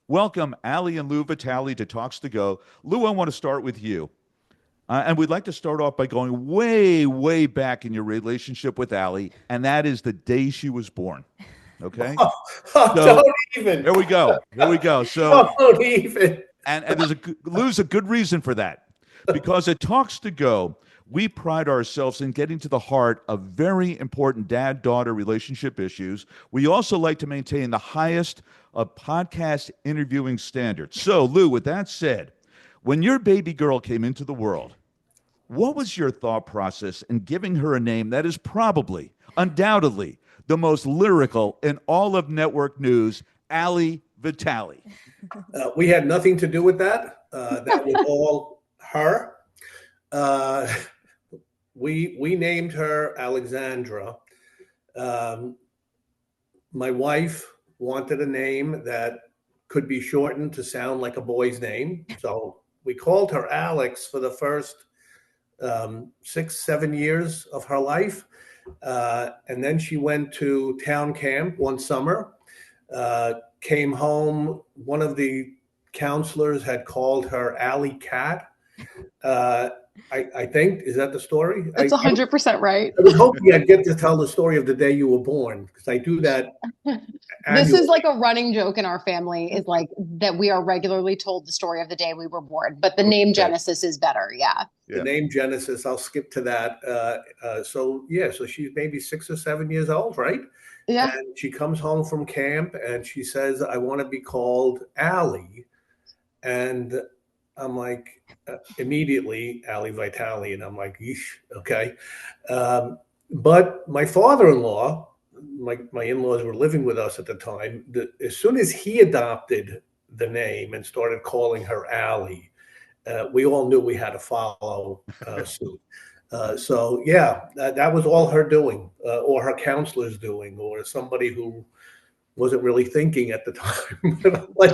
welcome Ali and Lou Vitali to Talks to Go. Lou, I want to start with you. And we'd like to start off by going way, way back in your relationship with Ali, and that is the day she was born. Okay? So Don't even. here we go. Here we go. So Don't even. and Lou's a good reason for that. Because at Talks to Go, we pride ourselves in getting to the heart of very important dad-daughter relationship issues. We also like to maintain the highest of podcast interviewing standards. So, Lou, with that said, when your baby girl came into the world, what was your thought process in giving her a name that is probably, undoubtedly, the most lyrical in all of network news, Ali Vitali? We had nothing to do with that. That was all her. We named her Alexandra. My wife wanted a name that could be shortened to sound like a boy's name. So we called her Alex for the first 6-7 years of her life. And then she went to town camp one summer, came home. One of the counselors had called her Alley Cat. I think, is that the story? That's 100% right. I was hoping I'd get to tell the story of the day you were born, because I do that. This is like a running joke in our family, is like that we are regularly told the story of the day we were born, but the name Genesis is better. Yeah. The name Genesis, I'll skip to that. So she's maybe 6 or 7 years old, right? Yeah. And she comes home from camp and she says, I want to be called Allie. And I'm like, immediately, Ali Vitali. And I'm like, yeesh, okay. But my father-in-law, my in-laws were living with us at the time. As soon as he adopted the name and started calling her Ali, we all knew we had to follow suit. So that was all her doing, or her counselor's doing, or somebody who wasn't really thinking at the time. Like,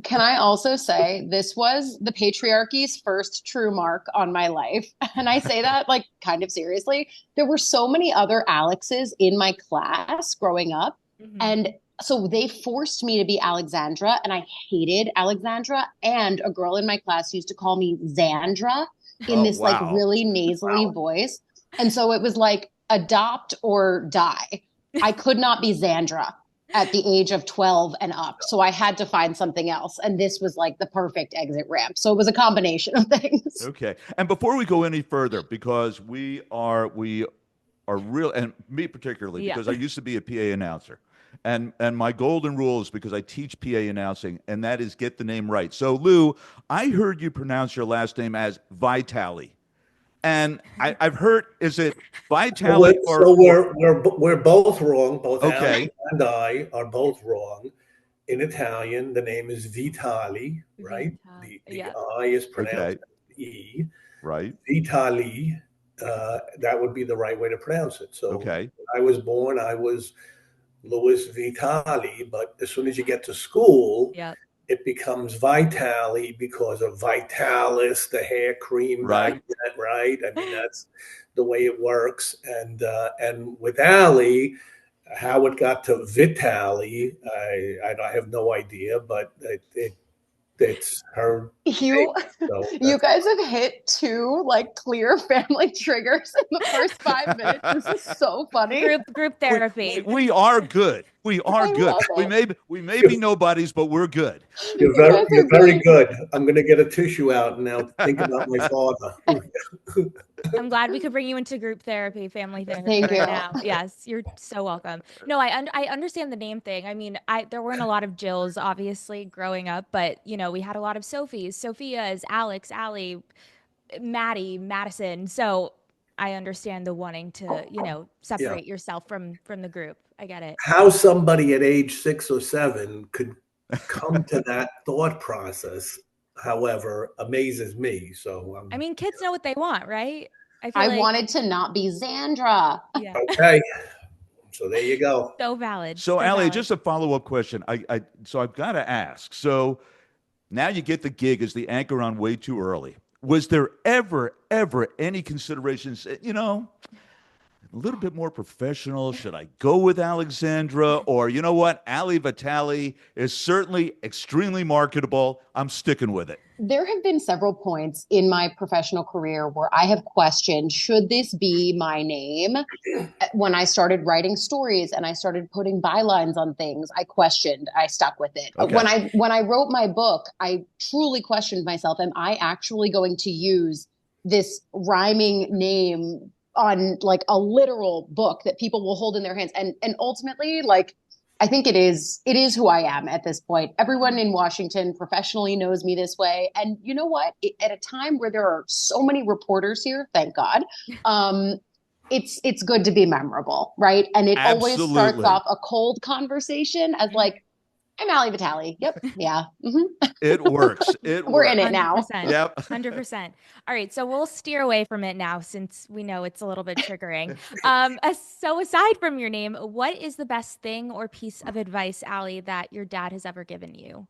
can I also say this was the patriarchy's first true mark on my life? And I say that like kind of seriously. There were so many other Alexes in my class growing up. Mm-hmm. And so they forced me to be Alexandra, and I hated Alexandra. And a girl in my class used to call me Xandra in this like really nasally voice. And so it was like adopt or die. I could not be Xandra at the age of 12 and up. So I had to find something else. And this was like the perfect exit ramp. So it was a combination of things. Okay. And before we go any further, because we are real, and me particularly, because I used to be a PA announcer. And my golden rule is because I teach PA announcing, and that is get the name right. So Lou, I heard you pronounce your last name as Vitali. And I've heard, is it Vitali or? So we're both wrong. Both Ali and I are both wrong. In Italian, the name is Vitali, right? The I is pronounced E. Right. Vitali, that would be the right way to pronounce it. So when I was born, I was Louis Vitali, but as soon as you get to school, it becomes Vitali because of Vitalis, the hair cream, right? I mean, that's the way it works. And with Ali, how it got to Vitali, I have no idea, but it's her. You guys have hit two like clear family triggers in the first 5 minutes. This is so funny. Group therapy. We are good. We are good. We may be nobodies, but we're good. You're very good. I'm going to get a tissue out and now think about my father. I'm glad we could bring you into group therapy, family therapy. Thank you. Now. Yes, you're so welcome. No, I understand the name thing. I mean, there weren't a lot of Jills, obviously, growing up, but we had a lot of Sophies, Sophia's, Alex, Allie, Maddie, Madison. So I understand the wanting to, separate yourself from the group. I get it. How somebody at age 6 or 7 could come to that thought process, however, amazes me. So I mean, kids know what they want, right? I wanted to not be Xandra. Yeah. Okay. So there you go. So valid. So Ali, just a follow-up question. So I've got to ask. So now you get the gig as the anchor on Way Too Early. Was there ever any considerations, a little bit more professional. Should I go with Alexandra? Or, you know what? Ali Vitali is certainly extremely marketable. I'm sticking with it. There have been several points in my professional career where I have questioned, should this be my name? When I started writing stories and I started putting bylines on things, I questioned, I stuck with it. Okay. When I wrote my book, I truly questioned myself, am I actually going to use this rhyming name on like a literal book that people will hold in their hands? And ultimately, like, I think it is who I am at this point. Everyone in Washington professionally knows me this way. And you know what? At a time where there are so many reporters here, thank God, it's good to be memorable, right? And it always starts off a cold conversation as like, I'm Ali Vitali. Yep. Yeah. Mm-hmm. It works. We're in it now. 100%. Yep. 100%. All right. So we'll steer away from it now since we know it's a little bit triggering. So aside from your name, what is the best thing or piece of advice, Ali, that your dad has ever given you?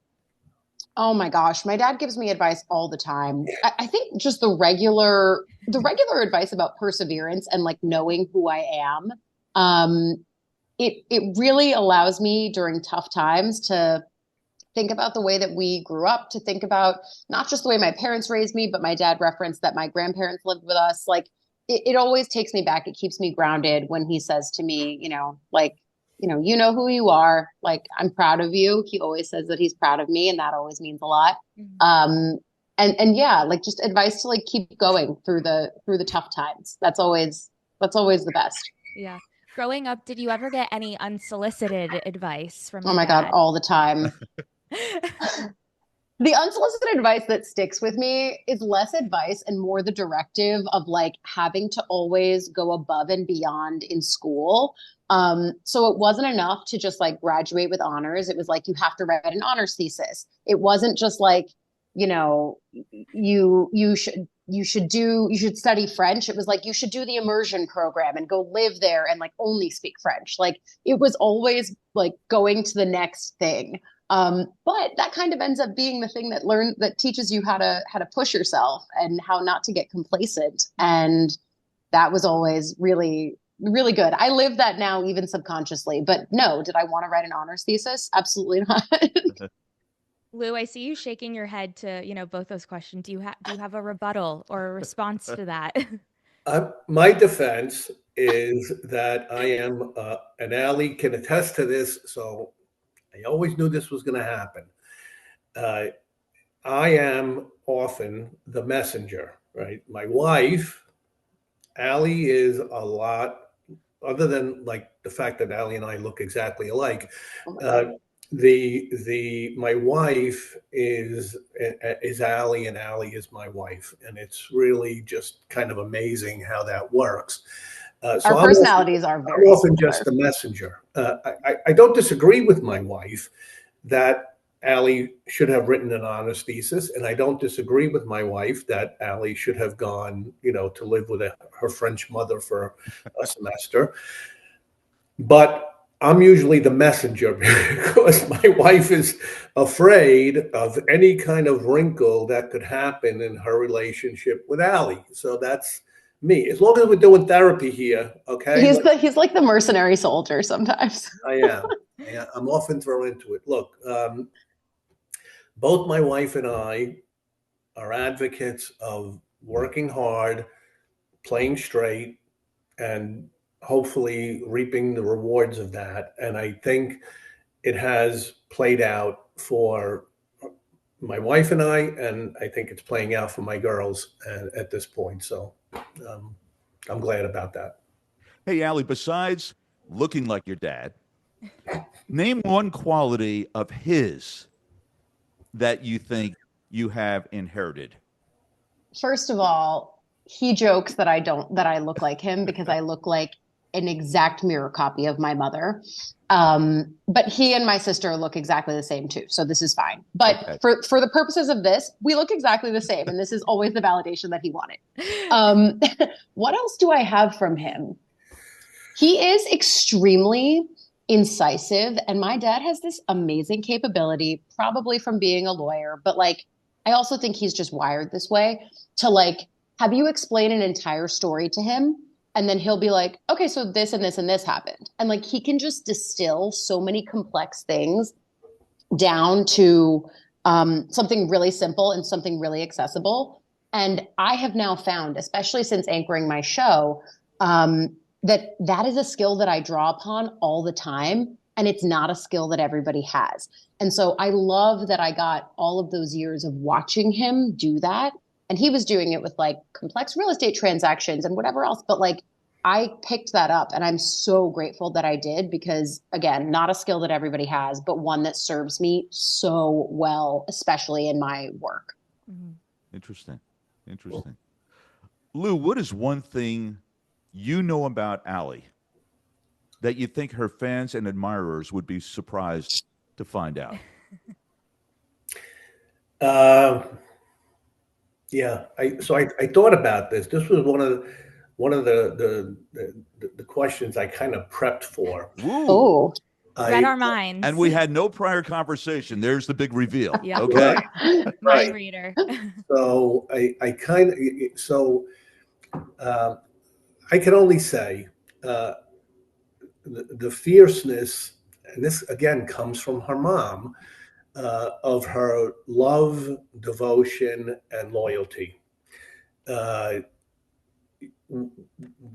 Oh my gosh. My dad gives me advice all the time. I think just the regular advice about perseverance and like knowing who I am. It really allows me during tough times to think about the way that we grew up, to think about not just the way my parents raised me, but my dad referenced that my grandparents lived with us. Like it always takes me back. It keeps me grounded when he says to me, you know who you are. Like, I'm proud of you. He always says that he's proud of me, and that always means a lot. Mm-hmm. And yeah, like just advice to like keep going through the tough times. That's always the best. Yeah. Growing up, did you ever get any unsolicited advice from your Oh my dad? God, all the time. The unsolicited advice that sticks with me is less advice and more the directive of like having to always go above and beyond in school. So it wasn't enough to just like graduate with honors. It was like, you have to write an honors thesis. It wasn't just like, you know, you should study French. It was like, you should do the immersion program and go live there and like only speak French. Like it was always like going to the next thing. But that kind of ends up being the thing that teaches you how to push yourself and how not to get complacent. And that was always really, really good. I live that now, even subconsciously, but no, did I want to write an honors thesis? Absolutely not. Lou, I see you shaking your head to, both those questions. Do you have a rebuttal or a response to that? My defense is that I am, and Ali can attest to this, so I always knew this was going to happen. I am often the messenger, right? My wife, Ali, is a lot, other than like the fact that Ali and I look exactly alike. My wife is Ali, and Ali is my wife, and it's really just kind of amazing how that works. So our personalities are very I'm often similar. just the messenger. I don't disagree with my wife that Ali should have written an honors thesis, and I don't disagree with my wife that Ali should have gone, to live with her French mother for a semester. But I'm usually the messenger because my wife is afraid of any kind of wrinkle that could happen in her relationship with Ali. So that's me. As long as we're doing therapy here, okay? He's like the mercenary soldier sometimes. I am. I'm often thrown into it. Look, both my wife and I are advocates of working hard, playing straight, and hopefully reaping the rewards of that. And I think it has played out for my wife and I think it's playing out for my girls at this point. So I'm glad about that. Hey, Ali, besides looking like your dad, name one quality of his that you think you have inherited. First of all, he jokes that I look like him because I look like an exact mirror copy of my mother. But he and my sister look exactly the same too. So this is fine. But okay, for the purposes of this, we look exactly the same. And this is always the validation that he wanted. What else do I have from him? He is extremely incisive. And my dad has this amazing capability, probably from being a lawyer. But like, I also think he's just wired this way to like, have you explain an entire story to him And then he'll be like, okay, so this and this and this happened. And like, he can just distill so many complex things down to something really simple and something really accessible. And I have now found, especially since anchoring my show, that is a skill that I draw upon all the time. And it's not a skill that everybody has. And so I love that I got all of those years of watching him do that. And he was doing it with like complex real estate transactions and whatever else. But like, I picked that up, and I'm so grateful that I did, because again, not a skill that everybody has, but one that serves me so well, especially in my work. Interesting. Lou, what is one thing you know about Allie that you think her fans and admirers would be surprised to find out? Yeah, I thought about this. This was one of the questions I kind of prepped for. Oh, read our minds. And we had no prior conversation. There's the big reveal. Yeah. Okay. Mind reader. So I can only say the fierceness, and this again comes from her mom, of her love, devotion, and loyalty.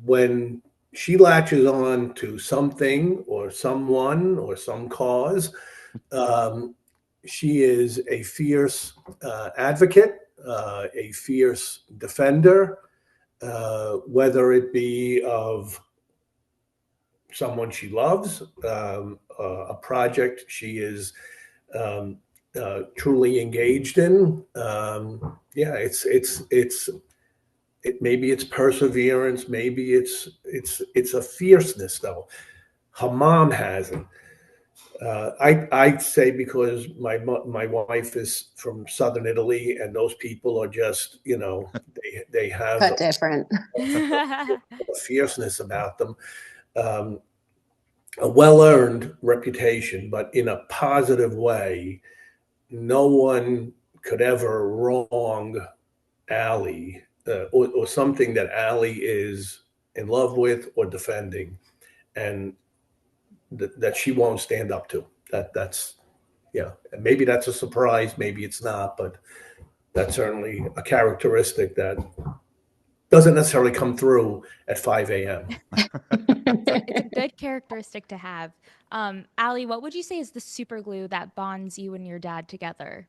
When she latches on to something or someone or some cause, she is a fierce advocate, a fierce defender, whether it be of someone she loves, a project she is truly engaged in. Maybe it's perseverance, maybe it's a fierceness though. Her mom has it. I'd say because my wife is from Southern Italy, and those people are just, they have cut different. a fierceness about them. A well-earned reputation, but in a positive way. No one could ever wrong Allie or something that Allie is in love with or defending, and that she won't stand up to. That's maybe that's a surprise, maybe it's not, but that's certainly a characteristic that doesn't necessarily come through at 5 a.m. It's a good characteristic to have. Allie, what would you say is the super glue that bonds you and your dad together?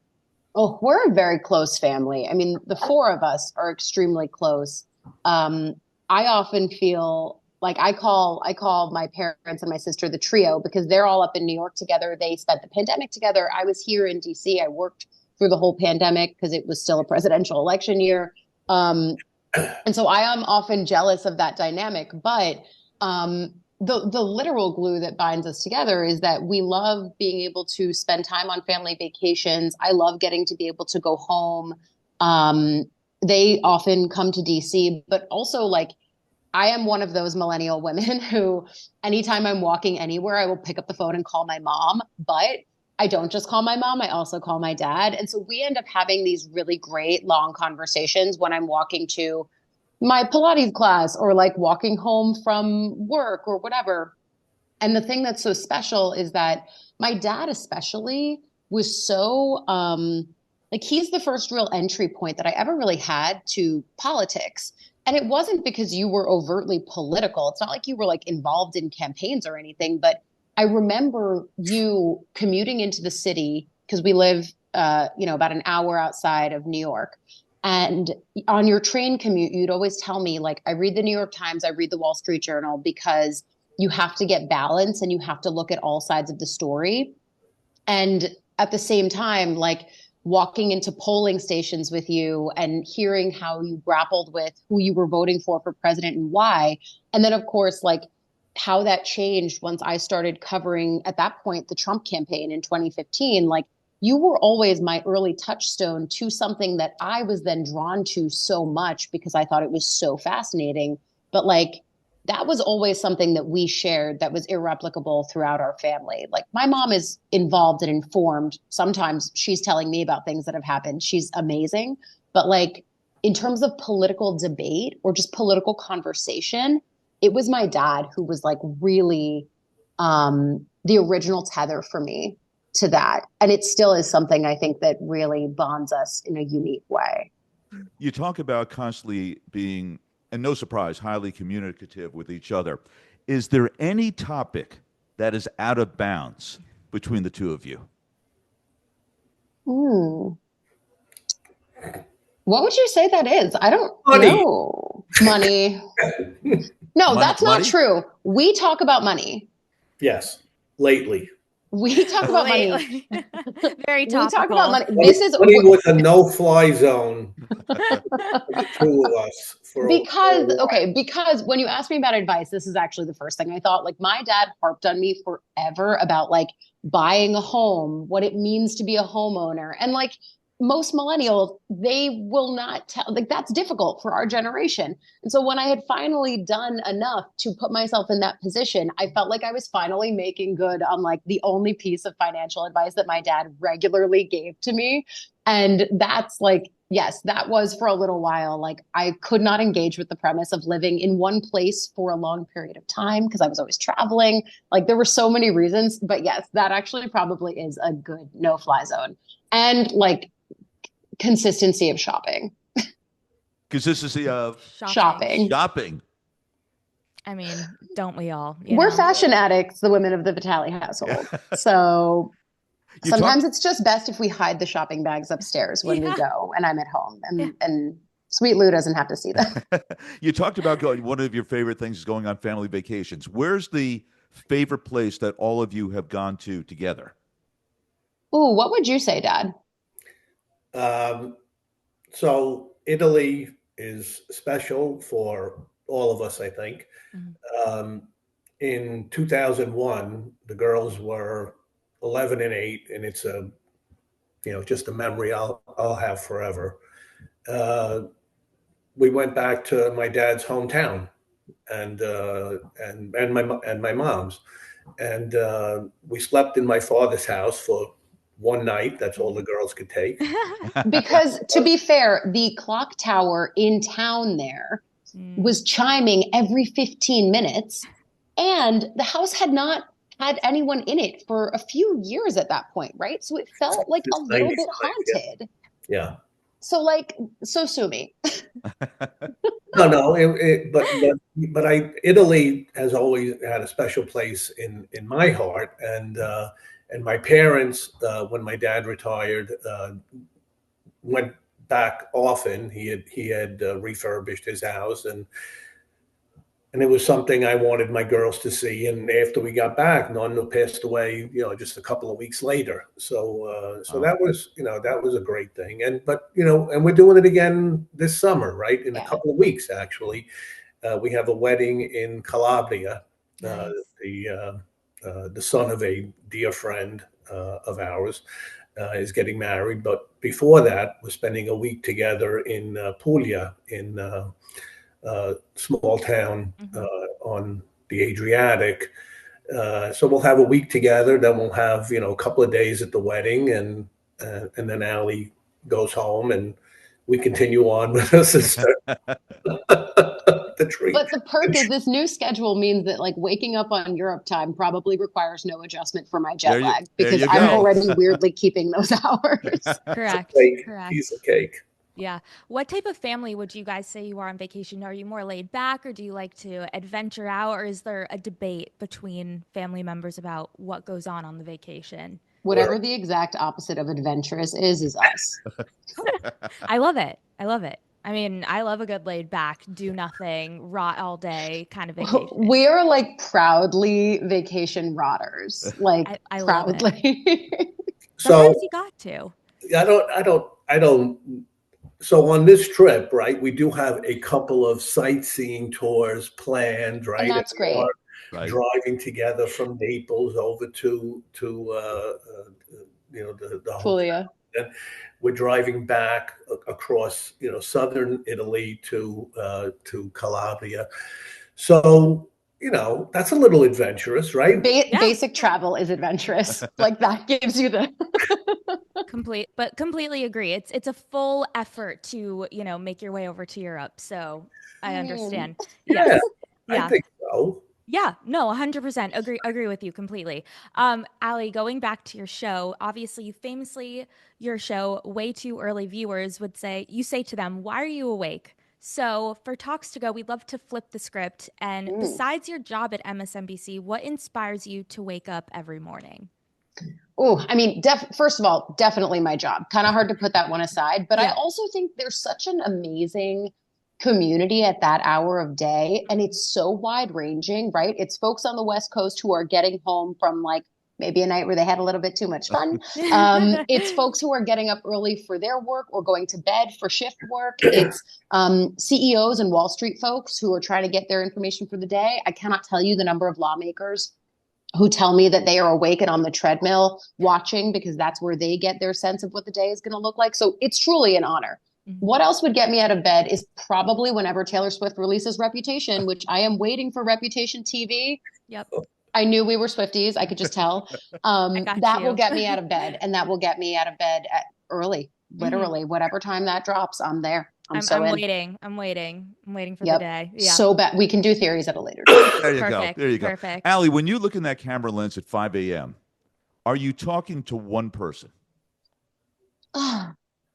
Oh, we're a very close family. I mean, the four of us are extremely close. I often feel like I call my parents and my sister the trio, because they're all up in New York together. They spent the pandemic together. I was here in DC. I worked through the whole pandemic because it was still a presidential election year. And so I am often jealous of that dynamic. But the literal glue that binds us together is that we love being able to spend time on family vacations. I love getting to be able to go home. They often come to DC, but also like I am one of those millennial women who anytime I'm walking anywhere, I will pick up the phone and call my mom. But I don't just call my mom, I also call my dad. And so we end up having these really great long conversations when I'm walking to my Pilates class or like walking home from work or whatever. And the thing that's so special is that my dad especially was so like he's the first real entry point that I ever really had to politics. And it wasn't because you were overtly political. It's not like you were like involved in campaigns or anything, but I remember you commuting into the city because we live, about an hour outside of New York. And on your train commute, you'd always tell me, like, I read the New York Times, I read the Wall Street Journal, because you have to get balance and you have to look at all sides of the story. And at the same time, like walking into polling stations with you and hearing how you grappled with who you were voting for president and why. And then, of course, like how that changed once I started covering, at that point, the Trump campaign in 2015. Like, you were always my early touchstone to something that I was then drawn to so much because I thought it was so fascinating. But like, that was always something that we shared that was irreplicable throughout our family. Like, my mom is involved and informed. Sometimes she's telling me about things that have happened. She's amazing. But like, in terms of political debate or just political conversation, it was my dad who was like really the original tether for me to that. And it still is something I think that really bonds us in a unique way. You talk about constantly being, and no surprise, highly communicative with each other. Is there any topic that is out of bounds between the two of you? What would you say that is? I don't know. Money. No, that's not true. We talk about money. Yes, lately. We talk about money. Very topical. We talk about money. This is was a no-fly zone for the two of us. Because when you asked me about advice, this is actually the first thing I thought. Like, my dad harped on me forever about like buying a home, what it means to be a homeowner, and like most millennials, they will not tell, like that's difficult for our generation. And so when I had finally done enough to put myself in that position, I felt like I was finally making good on like the only piece of financial advice that my dad regularly gave to me. And that's like, yes, that was for a little while. Like, I could not engage with the premise of living in one place for a long period of time because I was always traveling. Like, there were so many reasons, but yes, that actually probably is a good no-fly zone. And like, consistency of shopping. Consistency of shopping. I mean, don't we all? We're fashion addicts, the women of the Vitali household. So sometimes it's just best if we hide the shopping bags upstairs when we go and I'm at home, and Sweet Lou doesn't have to see that. You talked about one of your favorite things is going on family vacations. Where's the favorite place that all of you have gone to together? Ooh, what would you say, Dad? So Italy is special for all of us, I think. Mm-hmm. In 2001, the girls were 11 and 8, and it's just a memory I'll have forever. We went back to my dad's hometown and my mom's, and we slept in my father's house for one night. That's all the girls could take. Because to be fair, the clock tower in town there was chiming every 15 minutes, and the house had not had anyone in it for a few years at that point, right? So it felt like a little bit haunted. Yeah. So sue me. No. But Italy has always had a special place in my heart, and my parents, when my dad retired, went back often. He had refurbished his house, and it was something I wanted my girls to see. And after we got back, Nonna passed away, just a couple of weeks later. So that was a great thing. And we're doing it again this summer, right? In a couple of weeks, actually. We have a wedding in Calabria. Nice. The son of a dear friend of ours is getting married. But before that, we're spending a week together in Puglia, in small town on the Adriatic. So we'll have a week together. Then we'll have a couple of days at the wedding, and then Allie goes home, and we continue on with her sister. But the perk is this new schedule means that like waking up on Europe time probably requires no adjustment for my jet lag because I'm already weirdly keeping those hours. Correct. Piece of cake. Yeah. What type of family would you guys say you are on vacation? Are you more laid back, or do you like to adventure out, or is there a debate between family members about what goes on the vacation? Whatever the exact opposite of adventurous is us. I love it. I mean, I love a good laid back, do nothing, rot all day kind of vacation. We are like proudly vacation rotters. Like I proudly. Love it. Sometimes you got to. I don't. So on this trip, right, we do have a couple of sightseeing tours planned, right? And that's great. Right. Driving together from Naples over to the Puglia. And we're driving back across southern Italy to Calabria. So that's a little adventurous, right? Basic travel is adventurous. Like that gives you the completely agree. It's a full effort to make your way over to Europe. So I understand. Yes. Yeah. I think show. Yeah, no, 100% agree with you completely. Ali, going back to your show, obviously famously your show, way too early viewers would say, you say to them, why are you awake? So for Talks to Go, we'd love to flip the script. And besides your job at MSNBC, what inspires you to wake up every morning? Oh, I mean, first of all, definitely my job. Kind of hard to put that one aside. But I Yeah. also think there's such an amazing community at that hour of day. And it's so wide ranging, right? It's folks on the West Coast who are getting home from like maybe a night where they had a little bit too much fun. It's folks who are getting up early for their work or going to bed for shift work. It's CEOs and Wall Street folks who are trying to get their information for the day. I cannot tell you the number of lawmakers who tell me that they are awake and on the treadmill watching because that's where they get their sense of what the day is going to look like. So it's truly an honor. What else would get me out of bed is probably whenever Taylor Swift releases Reputation, which I am waiting for Reputation TV. Yep. I knew we were Swifties. I could just tell. That will get me out of bed, and that will get me out of bed early, literally. Whatever time that drops, I'm there. I'm waiting. I'm waiting for the day. Yeah. So bad. We can do theories at a later time. There you Perfect. go. There you go. Perfect. Ali, when you look in that camera lens at 5 a.m., are you talking to one person?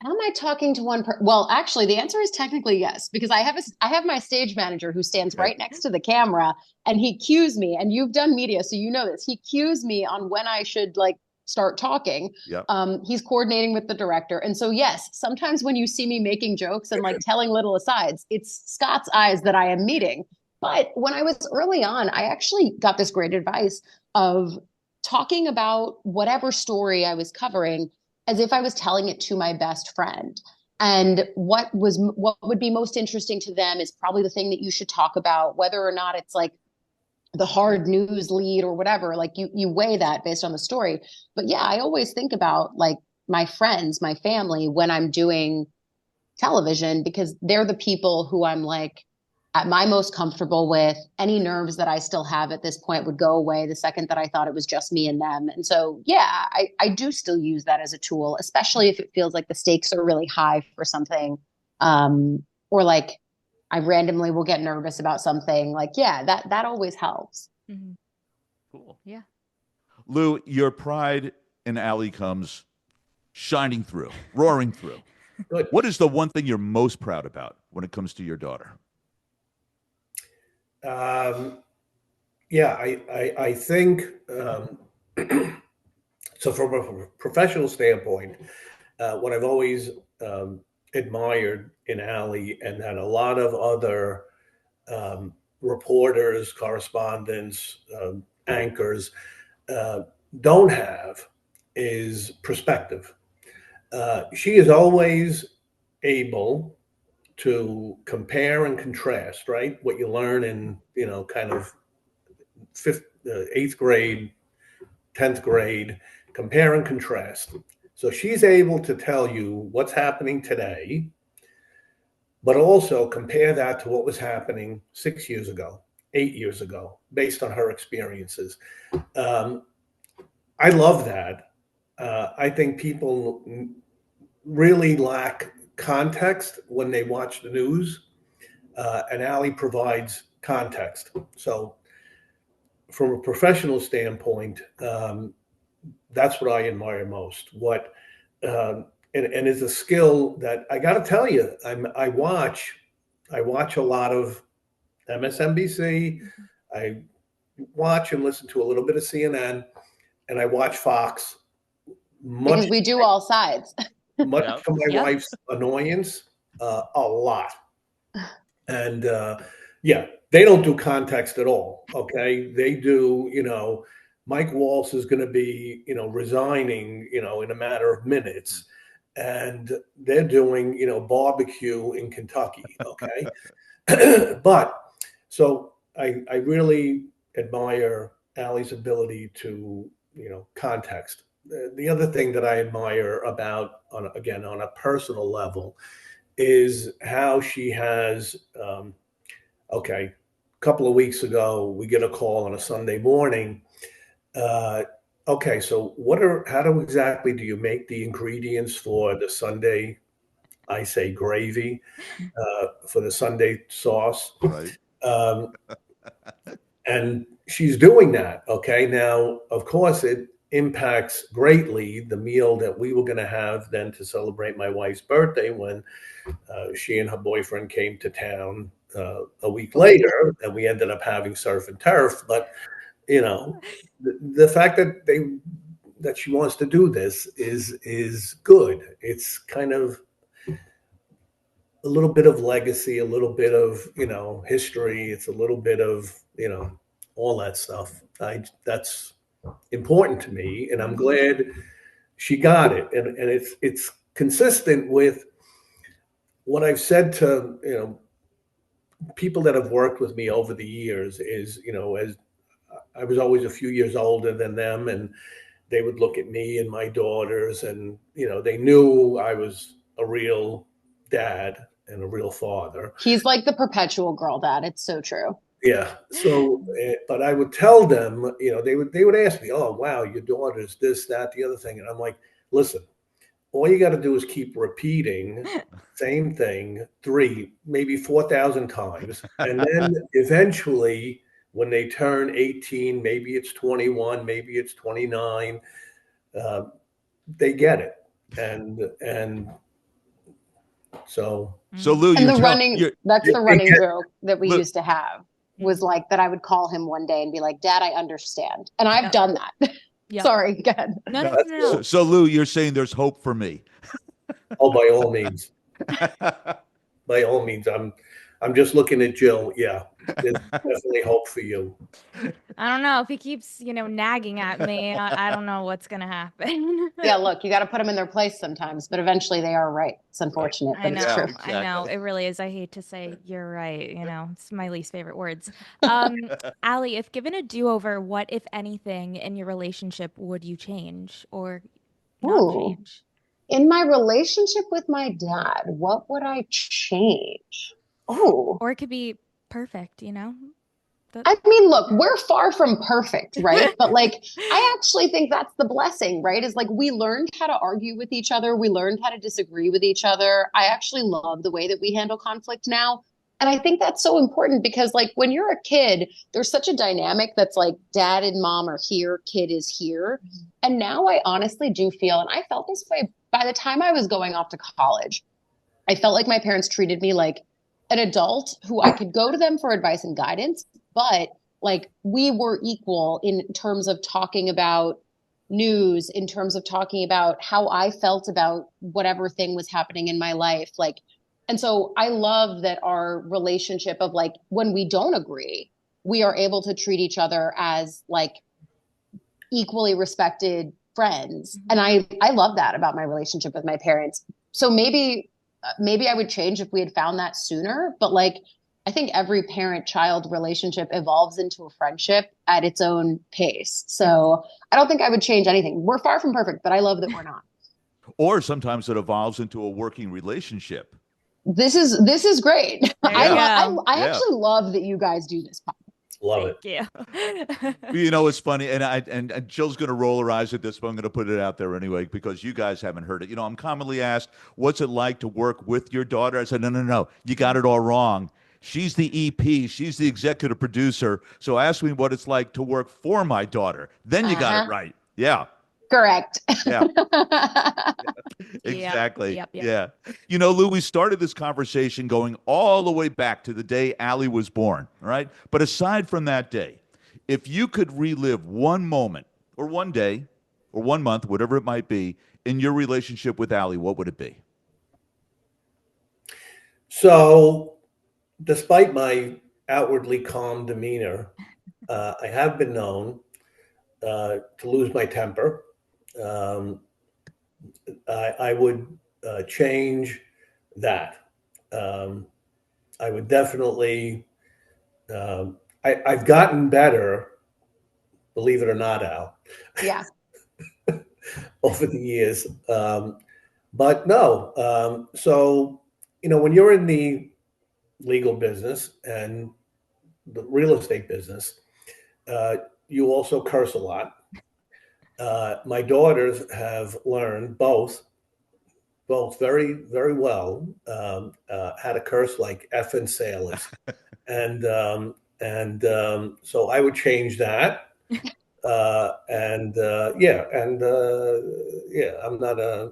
Am I talking to one person? Well, actually, the answer is technically yes, because I have my stage manager who stands right next to the camera, and he cues me. And you've done media, so you know this. He cues me on when I should like start talking. Yep. He's coordinating with the director, and so yes, sometimes when you see me making jokes and like telling little asides, it's Scott's eyes that I am meeting. But when I was early on, I actually got this great advice of talking about whatever story I was covering as if I was telling it to my best friend. And what would be most interesting to them is probably the thing that you should talk about, whether or not it's like the hard news lead or whatever. Like you weigh that based on the story. But yeah, I always think about like my friends, my family when I'm doing television, because they're the people who I'm like at my most comfortable with. Any nerves that I still have at this point would go away the second that I thought it was just me and them. And so, yeah, I do still use that as a tool, especially if it feels like the stakes are really high for something. Or like I randomly will get nervous about something. Like, yeah, that always helps. Mm-hmm. Cool. Yeah. Lou, your pride in Ali comes shining through, roaring through. Good. What is the one thing you're most proud about when it comes to your daughter? Yeah, I think so. From a professional standpoint, what I've always admired in Ali, and that a lot of other reporters, correspondents, anchors don't have, is perspective. She is always able to compare and contrast, right? What you learn in, kind of 8th grade, 10th grade, compare and contrast. So she's able to tell you what's happening today, but also compare that to what was happening 6 years ago, 8 years ago, based on her experiences. I love that. I think people really lack context when they watch the news, and Ali provides context. So from a professional standpoint, that's what I admire most. And it's a skill that I got to tell you, I watch a lot of MSNBC. I watch and listen to a little bit of CNN, and I watch Fox. Because we do all sides. Much to my wife's annoyance, a lot. And they don't do context at all. Okay. They do, Mike Waltz is going to be, resigning, in a matter of minutes. And they're doing, barbecue in Kentucky. Okay. But so I really admire Ali's ability to, context. The other thing that I admire about, on a personal level, is how she has, a couple of weeks ago, we get a call on a Sunday morning. So how exactly do you make the ingredients for the Sunday, I say gravy, for the Sunday sauce? Right. And she's doing that. Okay. Now, of course, it impacts greatly the meal that we were going to have then to celebrate my wife's birthday when she and her boyfriend came to town a week later, and we ended up having surf and turf. But the fact that she wants to do this is good. It's kind of a little bit of legacy, a little bit of history. It's a little bit of all that stuff. That's important to me, and I'm glad she got it. And it's consistent with what I've said to people that have worked with me over the years. Is as I was always a few years older than them, and they would look at me and my daughters, and they knew I was a real dad and a real father. He's like the perpetual girl dad. It's so true. Yeah. So, but I would tell them, they would ask me, "Oh, wow, your daughter's this, that, the other thing," and I'm like, "Listen, all you got to do is keep repeating same thing 3, maybe 4,000 times, and then eventually, when they turn 18, maybe it's 21, maybe it's 29, they get it, and so." So Lou, and that's the running joke that we used to have, was like that I would call him one day and be like, "Dad, I understand." And I've done that. Yep. Sorry, again. No. So Lou, you're saying there's hope for me. Oh, by all means. By all means. I'm just looking at Jill. Yeah, there's definitely hope for you. I don't know if he keeps, nagging at me. I don't know what's gonna happen. Yeah, look, you got to put them in their place sometimes, but eventually they are right. It's unfortunate, but it's true. Exactly. I know it really is. I hate to say you're right. It's my least favorite words. Allie, if given a do-over, what, if anything, in your relationship would you change or not change? In my relationship with my dad, what would I change? Or it could be perfect, I mean, look, we're far from perfect, right? But I actually think that's the blessing, right? Is we learned how to argue with each other. We learned how to disagree with each other. I actually love the way that we handle conflict now. And I think that's so important because when you're a kid, there's such a dynamic that's dad and mom are here, kid is here. And now I honestly do feel, and I felt this way by the time I was going off to college, I felt like my parents treated me like an adult who I could go to them for advice and guidance, but we were equal in terms of talking about news, in terms of talking about how I felt about whatever thing was happening in my life. And so I love that our relationship of when we don't agree, we are able to treat each other as equally respected friends. And I love that about my relationship with my parents. So maybe I would change if we had found that sooner. But I think every parent-child relationship evolves into a friendship at its own pace. So I don't think I would change anything. We're far from perfect, but I love that we're not. Or sometimes it evolves into a working relationship. This is great. I actually love that you guys do this podcast. Love Thank it. you. It's funny, and Jill's going to roll her eyes at this, but I'm going to put it out there anyway because you guys haven't heard it. I'm commonly asked, "What's it like to work with your daughter?" I said, "No, you got it all wrong. She's the EP. She's the executive producer. So ask me what it's like to work for my daughter. Then you got it right." Yeah. Correct. Yeah. Exactly. Yep. Yeah. Lou, we started this conversation going all the way back to the day Allie was born, right? But aside from that day, if you could relive one moment or one day or 1 month, whatever it might be, in your relationship with Allie, what would it be? So, despite my outwardly calm demeanor, I have been known to lose my temper. I would change that. I would definitely. I've gotten better, believe it or not, Al. Yeah. Over the years, but no. So when you're in the legal business and the real estate business, you also curse a lot. My daughters have learned both very, very well how to curse like effing sailors. And And so I would change that. I'm not a.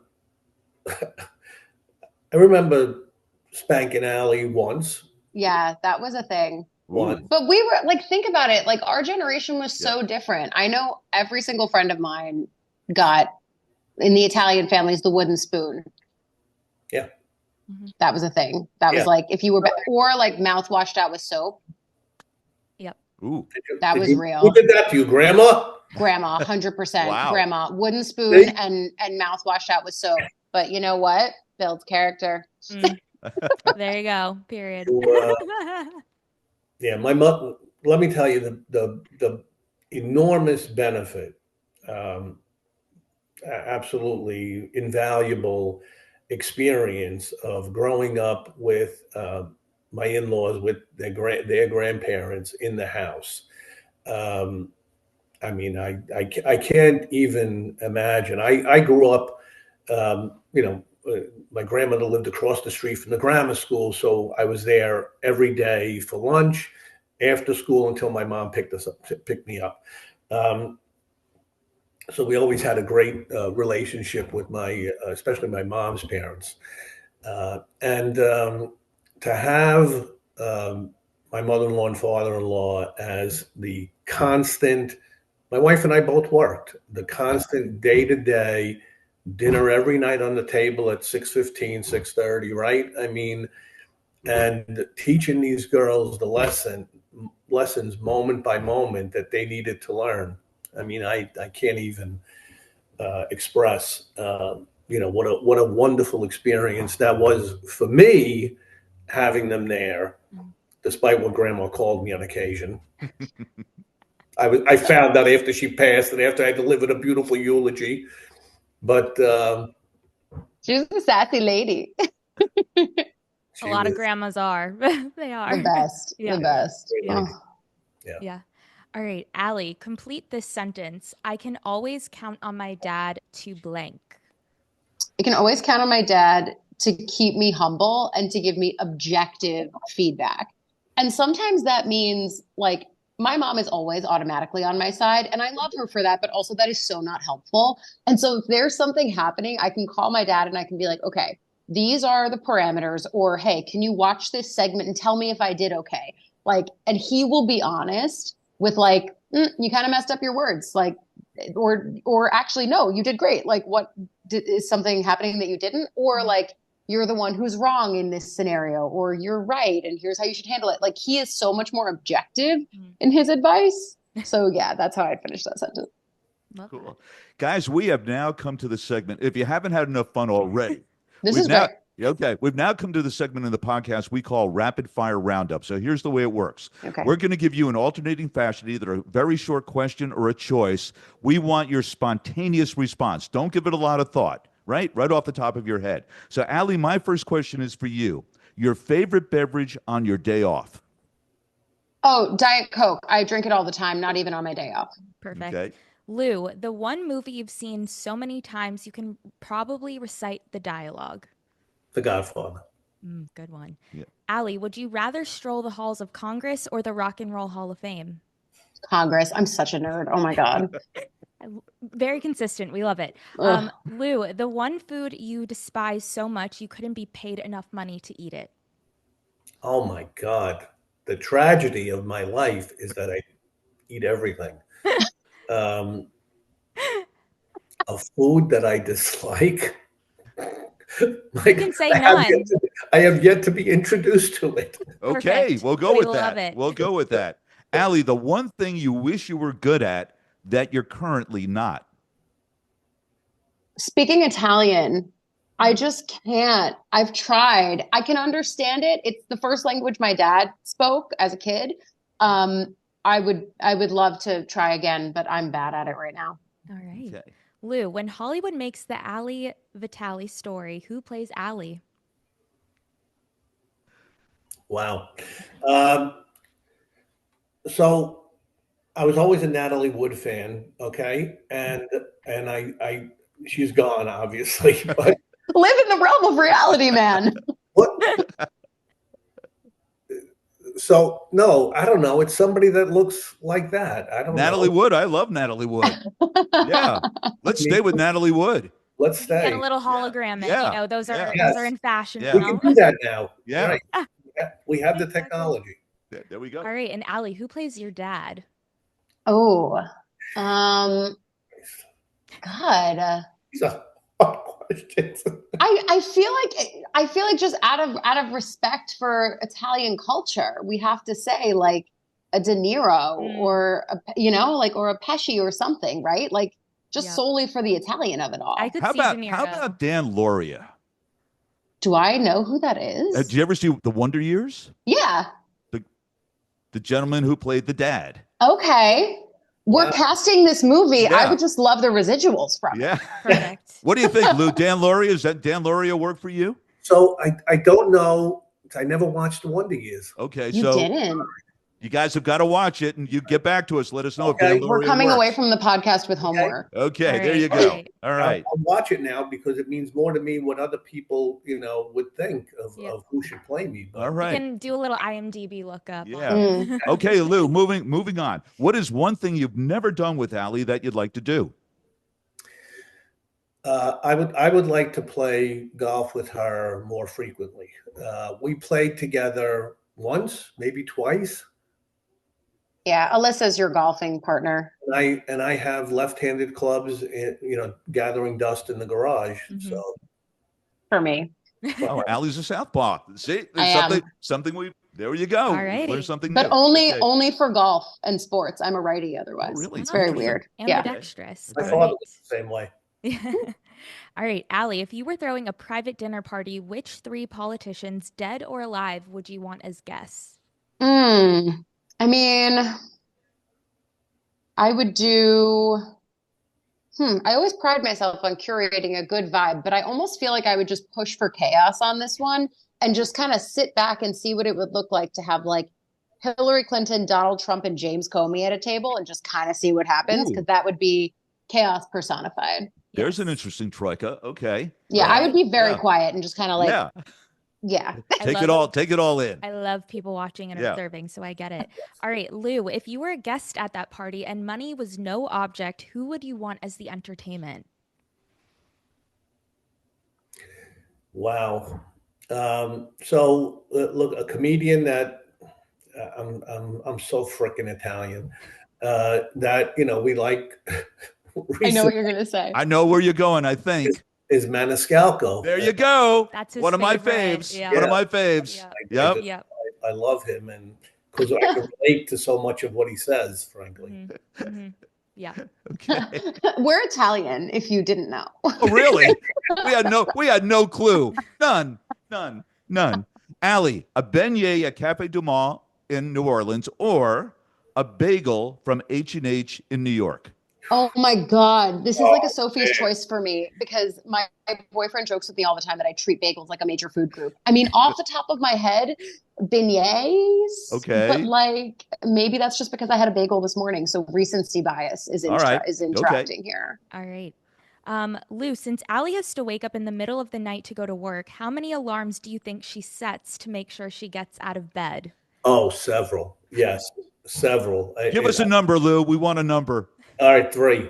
I remember spanking Allie once. Yeah, that was a thing. One. But we were like, think about it. Like our generation was so different. I know every single friend of mine got in the Italian families the wooden spoon. Yeah. That was a thing. That was like if you were or like mouth washed out with soap. Yep. Ooh. That was real. Who did that to you, Grandma? Grandma, 100%. Wow. Grandma, wooden spoon and mouth washed out with soap. But you know what? Builds character. There you go. Period. Yeah, my mother. Let me tell you the enormous benefit, absolutely invaluable experience of growing up with my in-laws, with their grandparents in the house. I mean, I can't even imagine. I grew up, my grandmother lived across the street from the grammar school, so I was there every day for lunch, after school until my mom picked me up. So we always had a great relationship with especially my mom's parents, and to have my mother-in-law and father-in-law as the constant. My wife and I both worked. The constant day-to-day dinner every night on the table at 6:15, 6:30, right? I mean, and teaching these girls the lessons moment by moment that they needed to learn. I mean, I can't even express, what a wonderful experience that was for me, having them there, despite what Grandma called me on occasion. I found out after she passed and after I delivered a beautiful eulogy, but she's a sassy lady. A lot of grandmas are. They are the best. Yeah. The best. Yeah. Yeah. All right, Allie, complete this sentence. I can always count on my dad to blank. I can always count on my dad to keep me humble and to give me objective feedback. And sometimes that means like my mom is always automatically on my side and I love her for that, but also that is so not helpful. And so if there's something happening, I can call my dad and I can be like, okay, these are the parameters, or, hey, can you watch this segment and tell me if I did okay? Like, and he will be honest with like, you kind of messed up your words. Like, or actually, no, you did great. Like is something happening that you didn't? Or like, you're the one who's wrong in this scenario, or you're right, and here's how you should handle it. Like he is so much more objective in his advice. So yeah, that's how I'd finish that sentence. Cool. Guys, we have now come to the segment. If you haven't had enough fun already, this is great. Okay, we've now come to the segment in the podcast we call Rapid Fire Roundup. So here's the way it works. Okay. We're going to give you an alternating fashion, either a very short question or a choice. We want your spontaneous response. Don't give it a lot of thought, right off the top of your head. So, Allie, my first question is for you. Your favorite beverage on your day off? Oh, Diet Coke. I drink it all the time, not even on my day off. Perfect. Okay. Lou, the one movie you've seen so many times you can probably recite the dialogue. The Godfather. Good one. Yeah. Allie, would you rather stroll the halls of Congress or the Rock and Roll Hall of Fame? Congress. I'm such a nerd. Oh my God. Very consistent. We love it. Lou, the one food you despise so much you couldn't be paid enough money to eat it. Oh my God. The tragedy of my life is that I eat everything. A food that I dislike. You can say none. I have yet to be introduced to it. Okay, Perfect. we'll go with love that. it. We'll go with that. Allie, the one thing you wish you were good at that you're currently not? Speaking Italian, I just can't. I've tried. I can understand it. It's the first language my dad spoke as a kid. I would love to try again, but I'm bad at it right now. All right. Okay. Lou, when Hollywood makes the Allie Vitali story, who plays Allie? Wow. So I was always a Natalie Wood fan, okay? And I she's gone, obviously. But Live in the realm of reality, man. So no, I don't know. It's somebody that looks like that. I don't Natalie know. Wood. I love Natalie Wood. Yeah. Let's stay with Natalie Wood. Let's stay. Get a little hologram. Yeah. You know, those are Yeah. those are in fashion Yeah. We now. can do that now. Yeah. Right. We have the technology. There we go. All right, and Allie, who plays your dad? Oh, God. These are hard questions. I feel like just out of respect for Italian culture, we have to say like a De Niro or or a Pesci or something, right? Like just solely for the Italian of it all. I could How see about De Niro. how about Dan Lauria? Do I know who that is? Did you ever see The Wonder Years? Yeah. The gentleman who played the dad. Okay. We're casting this movie. Yeah. I would just love the residuals from it. Yeah. Perfect. What do you think, Lou? Dan Lauria? Is that Dan Lauria work for you? So I don't know. I never watched The Wonder Years. Okay, You so didn't. you guys have got to watch it, and you get back to us. Let us know Okay. if Dan Lauria We're coming works. away from the podcast with homework. Okay, All there you right, go. all right. All right. I'll watch it now because it means more to me what other people, would think of who should play me. But All You right. can do a little IMDb lookup. Yeah. Mm. Okay, Lou, moving on. What is one thing you've never done with Allie that you'd like to do? I would like to play golf with her more frequently. We played together once, maybe twice. Yeah, Alyssa's your golfing partner. And I have left-handed clubs, gathering dust in the garage. Mhm. So For me. Oh, Allie's a southpaw. See, I there's am. something we. There you go. All righty. Learn something But new. only Okay. only for golf and sports. I'm a righty otherwise. Oh, really? It's very Interesting. weird. Yeah. Ambidextrous. my All father right. was the same way. All right, Allie, if you were throwing a private dinner party, which 3 politicians, dead or alive, would you want as guests? I mean, I would do. I always pride myself on curating a good vibe, but I almost feel like I would just push for chaos on this one and just kind of sit back and see what it would look like to have like Hillary Clinton, Donald Trump, and James Comey at a table and just kind of see what happens, because that would be chaos personified. There's an interesting troika. Okay. Yeah, All right. I would be very Yeah. quiet and just kind of like, Yeah. Take it all in. I love people watching and Yeah. observing, so I get it. All right, Lou, if you were a guest at that party and money was no object, who would you want as the entertainment? Wow. So look, a comedian that I'm so frickin' Italian that we like. I know what you're gonna say. I know where you're going, I think. Is Maniscalco. There you go. That's his One of my favorite. faves. Yeah. One of my faves. Yeah. Yep. Yep. I love him, and because I can relate to so much of what he says, frankly. Mm-hmm. Mm-hmm. Yeah. Okay. We're Italian, if you didn't know. Oh, really? We had no clue. None. Allie, a beignet at Cafe Du Monde in New Orleans or a bagel from H&H in New York? Oh my God. This is like a Sophie's choice for me, because my boyfriend jokes with me all the time that I treat bagels like a major food group. I mean, off the top of my head, beignets. Okay. But like, maybe that's just because I had a bagel this morning. So recency bias is interacting here. All right. Lou, since Allie has to wake up in the middle of the night to go to work, how many alarms do you think she sets to make sure she gets out of bed? Oh, several. Yes, several. Give us a number, Lou. We want a number. All right, 3.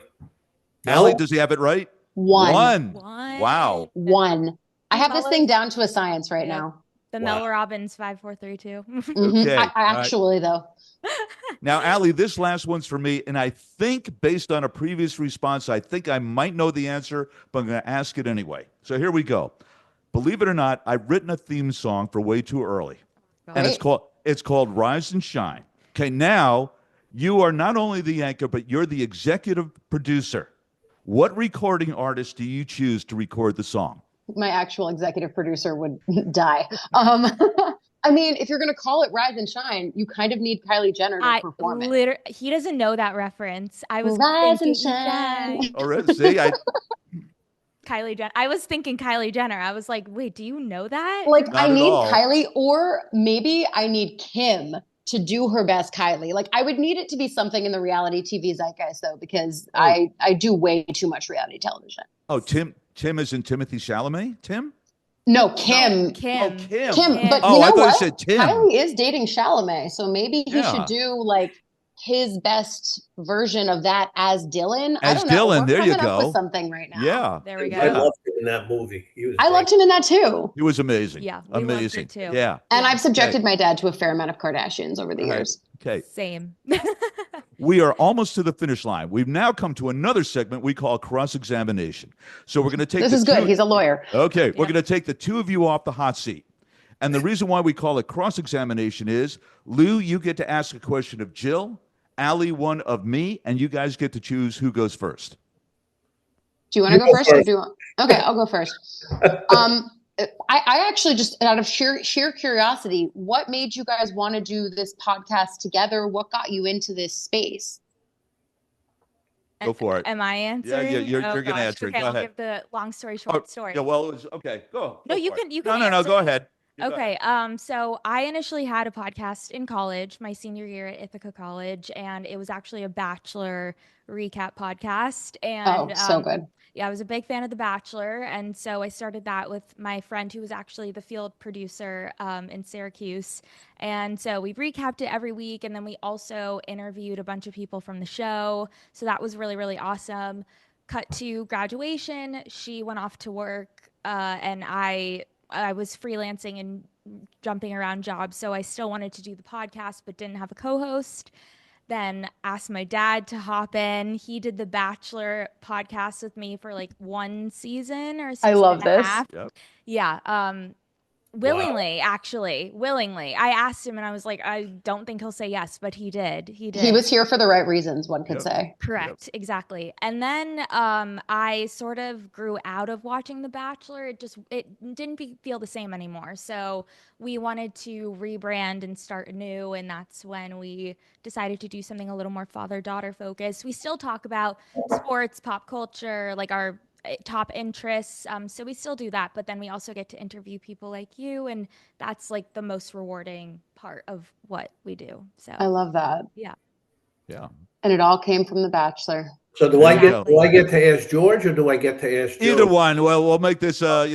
Allie, does he have it right? One. Wow. One. I have this thing down to a science right now. The Mel Robbins 5432. Okay. I actually, though. Now, Allie, this last one's for me, and I think based on a previous response, I think I might know the answer, but I'm going to ask it anyway. So here we go. Believe it or not, I've written a theme song for Way Too Early, and it's called Rise and Shine. Okay, now you are not only the anchor, but you're the executive producer. What recording artist do you choose to record the song? My actual executive producer would die. I mean, if you're going to call it Rise and Shine, you kind of need Kylie Jenner to perform it. He doesn't know that reference. I was Rise thinking and Shine. Already, see, Kylie Jenner. I was thinking Kylie Jenner. I was like, wait, do you know that? Like, Not I at need all. Kylie, or maybe I need Kim to do her best Kylie. Like, I would need it to be something in the reality TV zeitgeist, though, because I do way too much reality television. Oh, Tim is in Timothy Chalamet? Tim? No, Kim. Oh, Kim. Kim. But Oh, you know I thought what? you said Tim. Kylie is dating Chalamet, so maybe he Yeah. should do like his best version of that as Dylan. I As don't know. Dylan, We're there you coming up go. with something right now. Yeah. There we go. I loved him in that movie. He was I great. loved him in that too. He was amazing. Yeah, we loved amazing. it too. Yeah. And Yeah. I've subjected my dad to a fair amount of Kardashians over the All right. years. Okay. Same. We are almost to the finish line. We've now come to another segment we call cross-examination. So we're going to take This is good. He's a lawyer. Okay, we're going to take the two of you off the hot seat. And the reason why we call it cross-examination is, Lou, you get to ask a question of Jill, Allie one of me, and you guys get to choose who goes first. Do you want to go first, or do you want? Okay, I'll go first. I actually just out of sheer curiosity, what made you guys want to do this podcast together? What got you into this space? Go for it. Am I answering? Yeah, you're going to gosh. answer it. Okay, Go I'll ahead. give the long story short story. Yeah, well, it was, okay, go. No, go you for can. it. You can. No, answer. go ahead. You go Okay. ahead. So I initially had a podcast in college, my senior year at Ithaca College, and it was actually a Bachelor recap podcast. And So good. yeah, I was a big fan of The Bachelor, and so I started that with my friend who was actually the field producer in Syracuse. And so we recapped it every week, and then we also interviewed a bunch of people from the show. So that was really, really awesome. Cut to graduation, she went off to work, and I was freelancing and jumping around jobs, so I still wanted to do the podcast but didn't have a co-host. Then asked my dad to hop in. He did the Bachelor podcast with me for like one season or season I love and a this. half. Yep. Yeah. Willingly, actually. Willingly. I asked him and I was like, I don't think he'll say yes, but he did. He was here for the right reasons, one could Yep. say. Correct. Exactly. And then I sort of grew out of watching The Bachelor. It didn't feel the same anymore. So we wanted to rebrand and start anew. And that's when we decided to do something a little more father-daughter focused. We still talk about sports, pop culture, like our top interests. So we still do that. But then we also get to interview people like you. And that's like the most rewarding part of what we do. So I love that. Yeah. And it all came from The Bachelor. So do I get to ask George, or do I get to ask Jill? Either one. Well, we'll make this a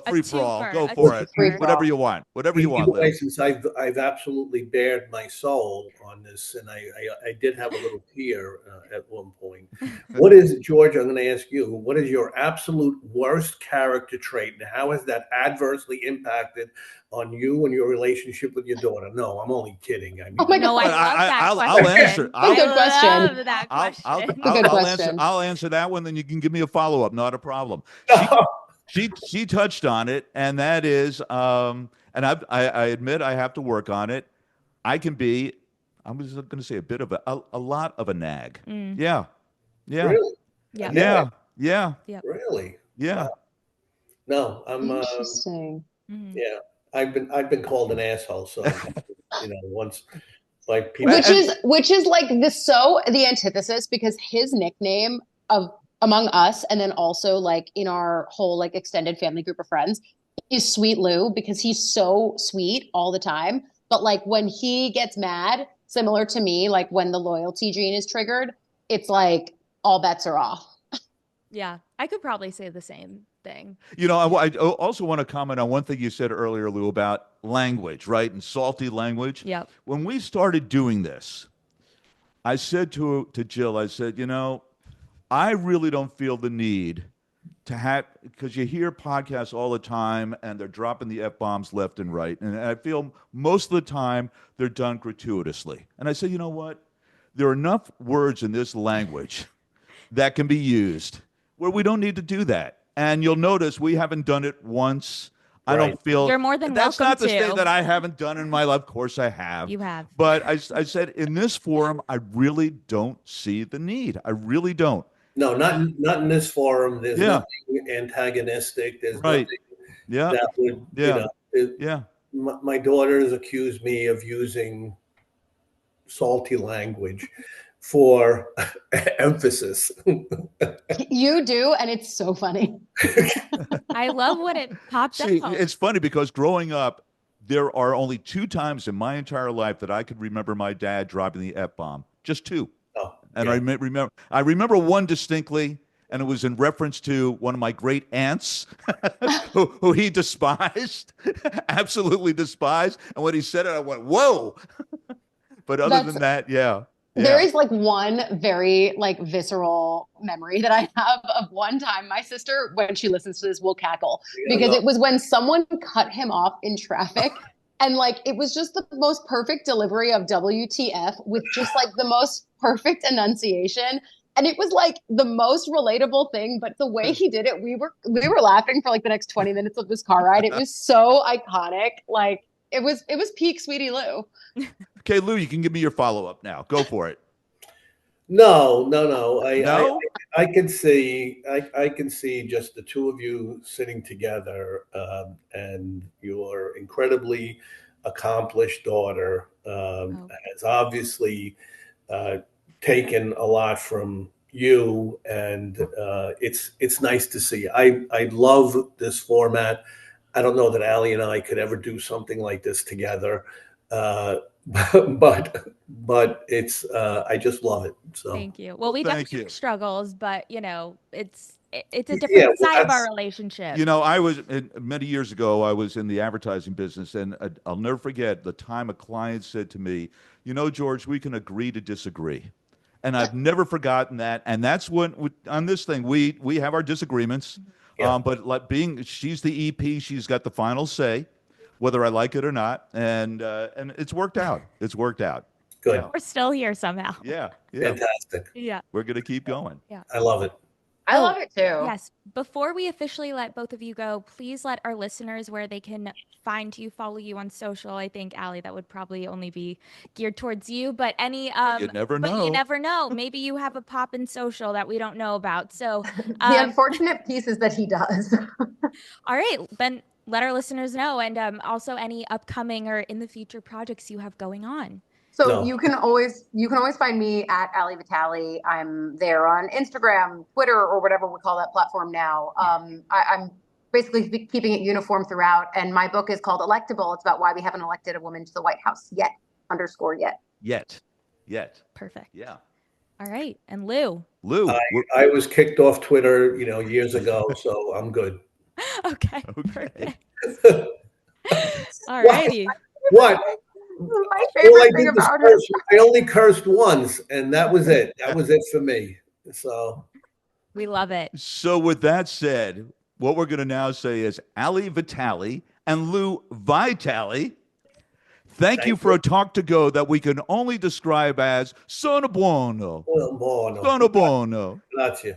free for all. twofer, Go a for it. twofer. Whatever you want. Whatever you want. Either way, Lou. since I've absolutely bared my soul on this, and I did have a little tear at one point. What is, George, I'm going to ask you, what is your absolute worst character trait, and how has that adversely impacted on you and your relationship with your daughter? No, I'm only kidding. I mean, Oh my no, I God. love that I'll question. answer. That's a good question. I love that question. I'll answer that one. Then you can give me a follow up. Not a problem. She touched on it, and that is, and I admit I have to work on it. I can be, I was going to say a bit of a lot of a nag. Yeah. Really? Yeah. Really? Yeah. Wow. No, I'm. Interesting. Yeah, I've been called an asshole. So once by people. Which is like the antithesis, because his nickname of among us, and then also like in our whole like extended family group of friends, is Sweet Lou, because he's so sweet all the time. But like when he gets mad, similar to me, like when the loyalty gene is triggered, it's like all bets are off. Yeah, I could probably say the same thing. I also want to comment on one thing you said earlier, Lou, about language, right? And salty language. Yep. When we started doing this, I said to Jill, I said, I really don't feel the need to have, because you hear podcasts all the time and they're dropping the F-bombs left and right. And I feel most of the time they're done gratuitously. And I said, you know what? There are enough words in this language that can be used where we don't need to do that. And you'll notice we haven't done it once. I don't feel you're more than that's welcome not to say to. that I haven't done in my life. Of course I have. You have. But I said in this forum, I really don't see the need. I really don't. No, not in this forum. There's Yeah. nothing antagonistic. There's Right. nothing Yeah. that would, Yeah. My daughters accuse me of using salty language for emphasis. You do, and it's so funny. I love when it pops See, up. it's funny because growing up, there are only 2 times in my entire life that I could remember my dad dropping the F-bomb. Just 2. Oh, And yeah. I remember one distinctly, and it was in reference to one of my great aunts who he despised, absolutely despised. And when he said it, I went, whoa. But other than that, yeah. There is like one very like visceral memory that I have of one time my sister, when she listens to this, will cackle because it was when someone cut him off in traffic. And like, it was just the most perfect delivery of WTF with just like the most perfect enunciation. And it was like the most relatable thing, but the way he did it, we were laughing for like the next 20 minutes of this car ride. It was so iconic. Like it was peak Sweetie Lou. Okay, Lou, you can give me your follow-up now. Go for it. No. No? I can see just the two of you sitting together, and your incredibly accomplished daughter has obviously taken a lot from you, and it's nice to see. I love this format. I don't know that Allie and I could ever do something like this together. But it's I just love it. So thank you. Well, we definitely have struggles, but it's a different side of our relationship. I was many years ago, I was in the advertising business, and I'll never forget the time a client said to me, George, we can agree to disagree. And I've never forgotten that. And that's when on this thing, we have our disagreements. Yeah. But like she's the EP, she's got the final say, whether I like it or not, and it's worked out. It's worked out. Good. Yeah. We're still here somehow. Yeah. Fantastic. Yeah. We're gonna keep going. Yeah. I love it. I love it too. Yes. Before we officially let both of you go, please let our listeners where they can find you, follow you on social. I think, Allie, that would probably only be geared towards you. But any you never know. You never know. Maybe you have a pop in social that we don't know about. So the unfortunate piece is that he does. All right. Then let our listeners know, and also any upcoming or in the future projects you have going on. So you can always find me at Allie Vitali. I'm there on Instagram, Twitter, or whatever we call that platform now. I'm basically keeping it uniform throughout. And my book is called Electable. It's about why we haven't elected a woman to the White House yet. Yet. Perfect. Yeah. All right. And Lou. I was kicked off Twitter, years ago, so I'm good. Okay. Perfect. All righty. What? My favorite thing about her. I only cursed once, and that was it. That was it for me. So we love it. So with that said, what we're going to now say is Allie Vitali and Lou Vitali, thank you for a talk to go that we can only describe as sono buono. Buono. Sono buono. Grazie.